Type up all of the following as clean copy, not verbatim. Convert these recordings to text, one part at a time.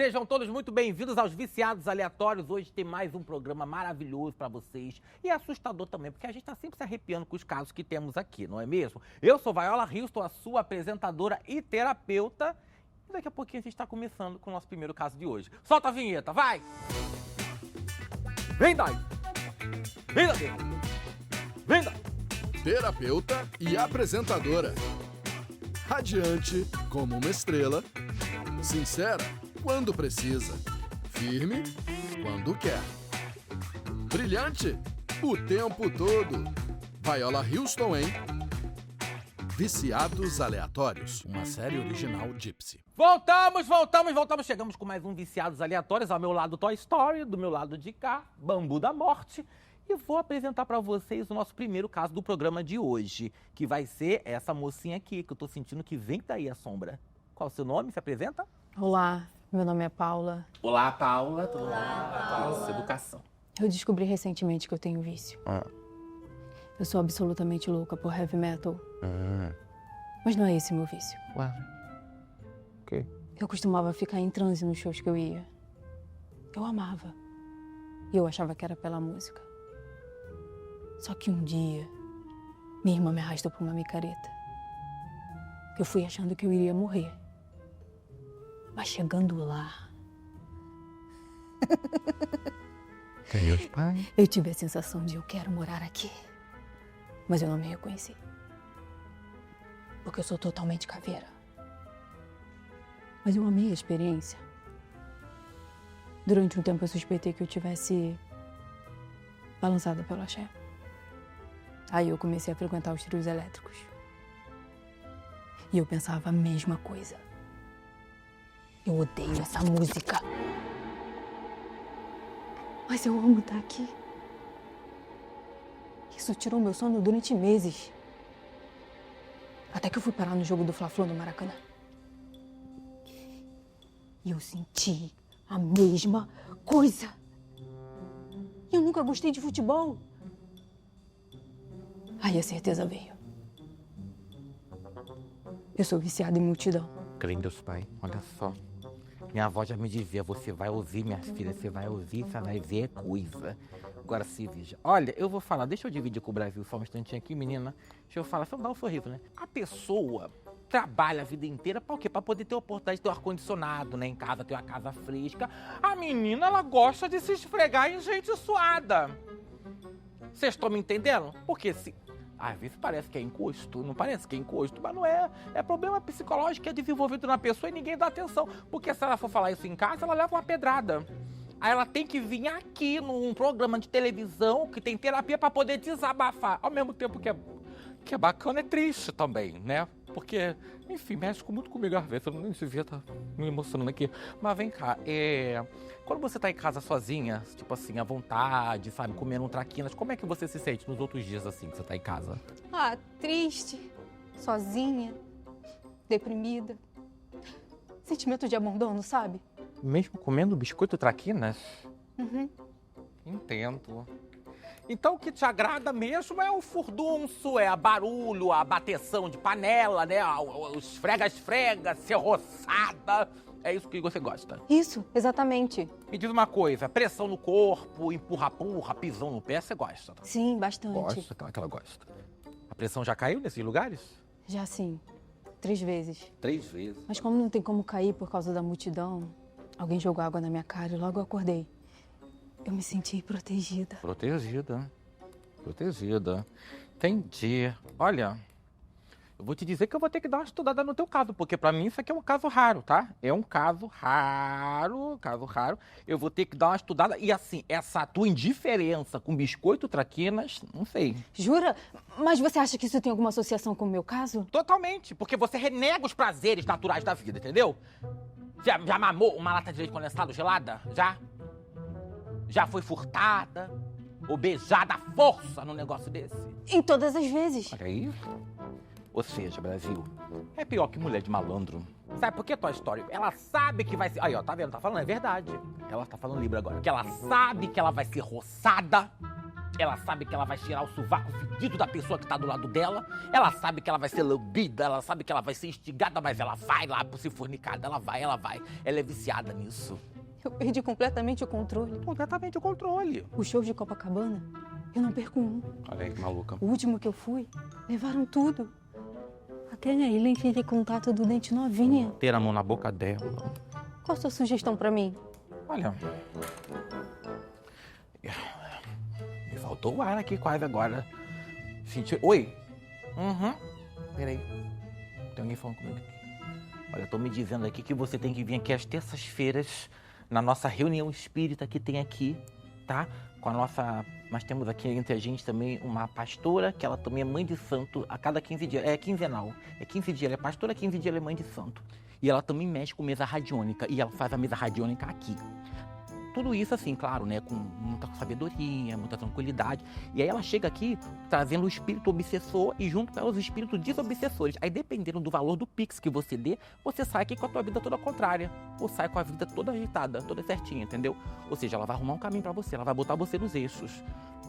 Sejam todos muito bem-vindos aos Viciados Aleatórios. Hoje tem mais um programa maravilhoso pra vocês e assustador também, porque a gente tá sempre se arrepiando com os casos que temos aqui, não é mesmo? Eu sou Viola Houston, a sua apresentadora e terapeuta. E daqui a pouquinho a gente tá começando com o nosso primeiro caso de hoje. Solta a vinheta, vai! Vem daí! Vem daí! Vem daí! Terapeuta e apresentadora. Radiante como uma estrela. Sincera quando precisa. Firme quando quer. Brilhante o tempo todo. Viola Houston em Viciados Aleatórios, uma série original Gypsy. Voltamos! Chegamos com mais um Viciados Aleatórios. Ao meu lado Toy Story, do meu lado de cá, Bambu da Morte. E vou apresentar pra vocês o nosso primeiro caso do programa de hoje, que vai ser essa mocinha aqui, que eu tô sentindo que vem daí a sombra. Qual o seu nome? Se apresenta? Olá, meu nome é Paula. Olá, Paula. Olá, Paula. Nossa, educação. Eu descobri recentemente que eu tenho vício. Eu sou absolutamente louca por heavy metal. Mas não é esse meu vício. Ué, o quê? Eu costumava ficar em transe nos shows que eu ia. Eu amava. E eu achava que era pela música. Só que um dia, minha irmã me arrastou pra uma micareta. Eu fui achando que eu iria morrer. Mas chegando lá... Deus, pai. Eu tive a sensação de eu quero morar aqui. Mas eu não me reconheci. Porque eu sou totalmente caveira. Mas eu amei a experiência. Durante um tempo eu suspeitei que eu tivesse balançada pelo axé. Aí eu comecei a frequentar os trios elétricos. E eu pensava a mesma coisa. Eu odeio essa música. Mas eu amo estar aqui. Isso tirou meu sono durante meses. Até que eu fui parar no jogo do Fla-Flu no Maracanã. E eu senti a mesma coisa. Eu nunca gostei de futebol. Aí a certeza veio. Eu sou viciada em multidão. Crê em Deus, pai. Olha só. Minha avó já me dizia, você vai ouvir, minha filha, você vai ouvir, você vai ver coisa. Agora se veja. Olha, eu vou falar, deixa eu dividir com o Brasil só um instantinho aqui, menina. Deixa eu falar, só dá um sorriso, né? A pessoa trabalha a vida inteira pra o quê? Pra poder ter a oportunidade de ter um ar-condicionado, né? Em casa, ter uma casa fresca. A menina, ela gosta de se esfregar em gente suada. Vocês estão me entendendo? Porque se... Às vezes parece que é encosto, não parece que é encosto, mas não é. É problema psicológico que é desenvolvido na pessoa e ninguém dá atenção. Porque se ela for falar isso em casa, ela leva uma pedrada. Aí ela tem que vir aqui num programa de televisão que tem terapia pra poder desabafar. Ao mesmo tempo que é bacana, é triste também, né? Porque, enfim, mexe muito comigo às vezes. Eu nem devia estar me emocionando aqui. Mas vem cá, quando você tá em casa sozinha, tipo assim, à vontade, sabe, comendo um traquinas, como é que você se sente nos outros dias assim que você tá em casa? Ah, triste, sozinha, deprimida. Sentimento de abandono, sabe? Mesmo comendo biscoito traquinas? Uhum. Entendo. Então o que te agrada mesmo é o furdunço, é a barulho, a bateção de panela, né? Os esfrega-esfrega, ser roçada. É isso que você gosta. Isso, exatamente. Me diz uma coisa, pressão no corpo, empurra-purra, pisão no pé, você gosta? Sim, bastante. Gosta, aquela que ela gosta. A pressão já caiu nesses lugares? Já sim, 3 vezes. 3 vezes. Mas como não tem como cair por causa da multidão, alguém jogou água na minha cara e logo eu acordei. Eu me senti protegida. Protegida. Entendi. Olha, eu vou te dizer que eu vou ter que dar uma estudada no teu caso, porque pra mim isso aqui é um caso raro, tá? É um caso raro. Eu vou ter que dar uma estudada. E assim, essa tua indiferença com biscoito traquinas, não sei. Jura? Mas você acha que isso tem alguma associação com o meu caso? Totalmente, porque você renega os prazeres naturais da vida, entendeu? Já mamou uma lata de leite condensado gelada? Já foi furtada ou beijada à força num negócio desse? Em todas as vezes. Olha aí. Ou seja, Brasil, é pior que mulher de malandro. Sabe por que Toy Story? Ela sabe que vai ser... Aí, ó, tá vendo? Tá falando, é verdade. Ela tá falando Libra agora. Que ela sabe que ela vai ser roçada Ela sabe que ela vai tirar o sovaco fedido da pessoa que tá do lado dela. Ela sabe que ela vai ser lambida, ela sabe que ela vai ser instigada, mas ela vai lá por ser fornicada. Ela vai. Ela é viciada nisso. Eu perdi completamente o controle. Completamente o controle. Os shows de Copacabana, eu não perco um. Olha aí que maluca. O último que eu fui, levaram tudo. Até minha lente de contato do dente novinha. Ter a mão na boca dela. Qual a sua sugestão pra mim? Olha... Me faltou o ar aqui quase agora. Senti... Oi? Peraí. Tem alguém falando comigo aqui. Olha, tô me dizendo aqui que você tem que vir aqui às terças-feiras na nossa reunião espírita que tem aqui, tá? Com a nossa... Nós temos aqui entre a gente também uma pastora, que ela também é mãe de santo a cada 15 dias. É quinzenal. É 15 dias. Ela é pastora, 15 dias ela é mãe de santo. E ela também mexe com mesa radiônica. E ela faz a mesa radiônica aqui. Tudo isso, assim, claro, né? Com muita sabedoria, muita tranquilidade. E aí ela chega aqui trazendo o espírito obsessor e junto com ela os espíritos desobsessores. Aí, dependendo do valor do Pix que você dê, você sai aqui com a tua vida toda contrária. Ou sai com a vida toda agitada, toda certinha, entendeu? Ou seja, ela vai arrumar um caminho pra você, ela vai botar você nos eixos.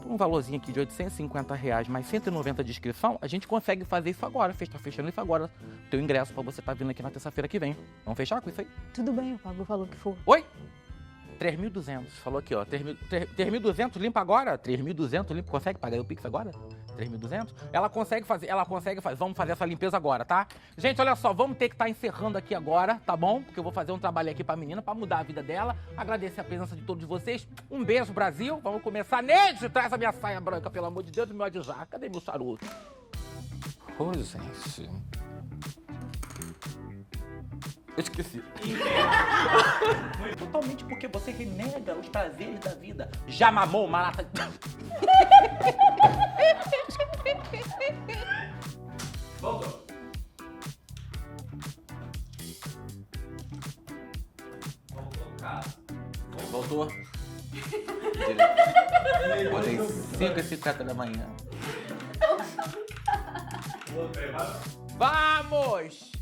Por um valorzinho aqui de R$850 mais 190 de inscrição, a gente consegue fazer isso agora. Tá fechando isso agora. Teu ingresso pra você tá vindo aqui na terça-feira que vem. Vamos fechar com isso aí? Tudo bem, eu pago o valor que for. Oi? 3.200, falou aqui, ó, 3.200 limpa agora? 3.200 limpa, consegue pagar o Pix agora? 3.200? Ela consegue fazer, vamos fazer essa limpeza agora, tá? Gente, olha só, vamos ter que estar encerrando aqui agora, tá bom? Porque eu vou fazer um trabalho aqui pra menina, pra mudar a vida dela, agradecer a presença de todos vocês, um beijo, Brasil, vamos começar, Neide, traz a minha saia branca, pelo amor de Deus, e meu adjar, cadê meu charuto? Ô, gente... Eu esqueci. Totalmente porque você renega os prazeres da vida. Já mamou uma lata de... Voltou. Voltou. Botei 5h50 da manhã. Vamos!